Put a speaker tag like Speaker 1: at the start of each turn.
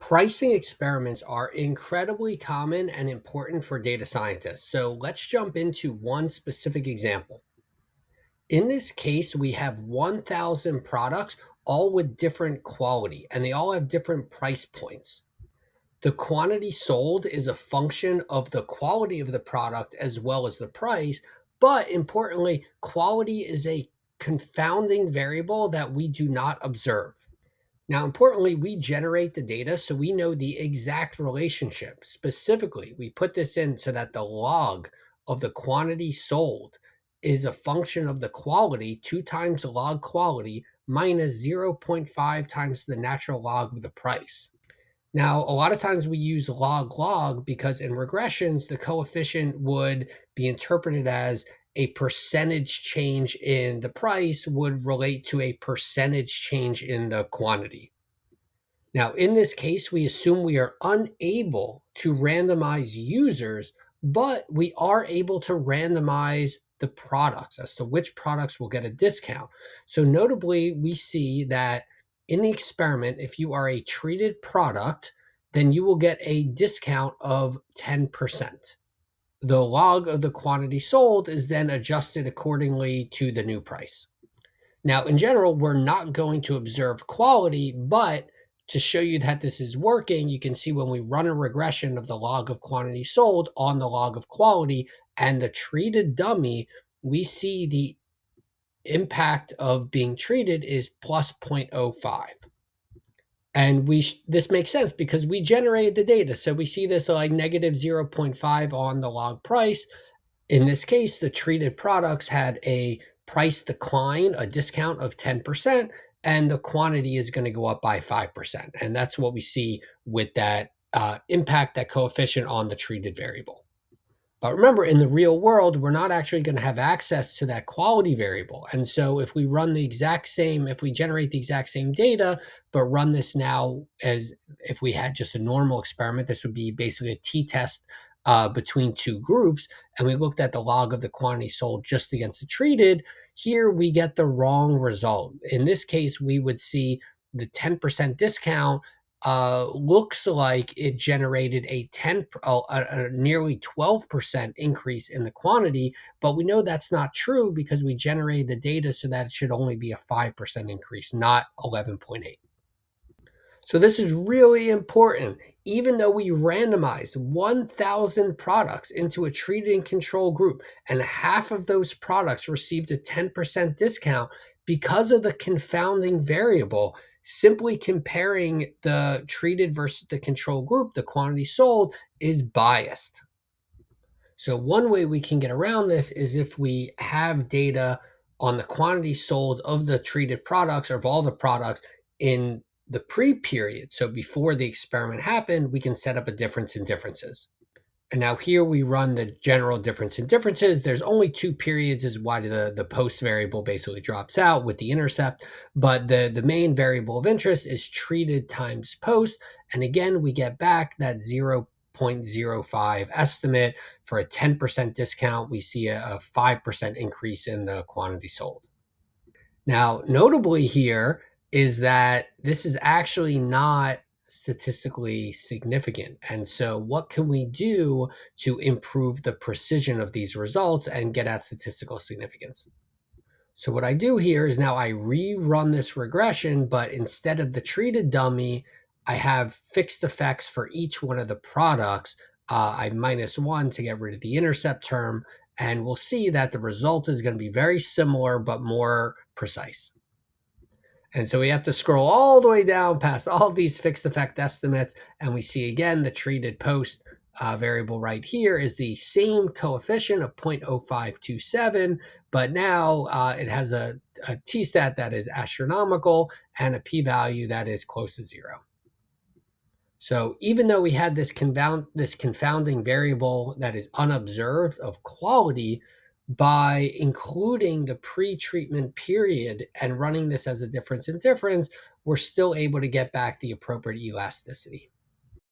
Speaker 1: Pricing experiments are incredibly common and important for data scientists. So let's jump into one specific example. In this case, we have 1,000 products, all with different quality, and they all have different price points. The quantity sold is a function of the quality of the product as well as the price. But importantly, quality is a confounding variable that we do not observe. Now, importantly, we generate the data so we know the exact relationship. Specifically, we put this in so that the log of the quantity sold is a function of the quality, 2 times the log quality minus 0.5 times the natural log of the price. Now, a lot of times we use log because in regressions, the coefficient would be interpreted as a percentage change in the price would relate to a percentage change in the quantity. Now, in this case, we assume we are unable to randomize users, but we are able to randomize the products as to which products will get a discount. So, notably, we see that in the experiment, if you are a treated product, then you will get a discount of 10%. The log of the quantity sold is then adjusted accordingly to the new price. Now, in general, we're not going to observe quality, but to show you that this is working, you can see when we run a regression of the log of quantity sold on the log of quality and the treated dummy, we see the impact of being treated is plus 0.05. And this makes sense because we generated the data. So we see this like negative 0.5 on the log price. In this case, the treated products had a price decline, a discount of 10%, and the quantity is going to go up by 5%. And that's what we see with that impact, that coefficient on the treated variable. But remember, in the real world, we're not actually going to have access to that quality variable. And so if we run the exact same, if we generate the exact same data, but run this now as if we had just a normal experiment, this would be basically a t-test between two groups. And we looked at the log of the quantity sold just against the treated. Here we get the wrong result. In this case, we would see the 10% discount looks like it generated a nearly 12% increase in the quantity, but we know that's not true because we generated the data so that it should only be a 5% increase, not 11.8. So this is really important. Even though we randomized 1,000 products into a treated and control group, and half of those products received a 10% discount because of the confounding variable, simply comparing the treated versus the control group, the quantity sold is biased. So one way we can get around this is if we have data on the quantity sold of the treated products or of all the products in the pre-period. So before the experiment happened, we can set up a difference in differences. And now here we run the general difference in differences. There's only 2 periods is why the post variable basically drops out with the intercept. But the main variable of interest is treated times post. And again, we get back that 0.05 estimate. For a 10% discount, we see a 5% increase in the quantity sold. Now, notably here is that this is actually not statistically significant. And so what can we do to improve the precision of these results and get at statistical significance? So what I do here is now I rerun this regression, but instead of the treated dummy, I have fixed effects for each one of the products. I -1 to get rid of the intercept term, and we'll see that the result is going to be very similar, but more precise. And so we have to scroll all the way down past all these fixed effect estimates, and we see again the treated post variable right here is the same coefficient of 0.0527, but now it has a t-stat that is astronomical and a p-value that is close to 0. So even though we had this confounding variable that is unobserved of quality, by including the pre-treatment period and running this as a difference in difference, we're still able to get back the appropriate elasticity.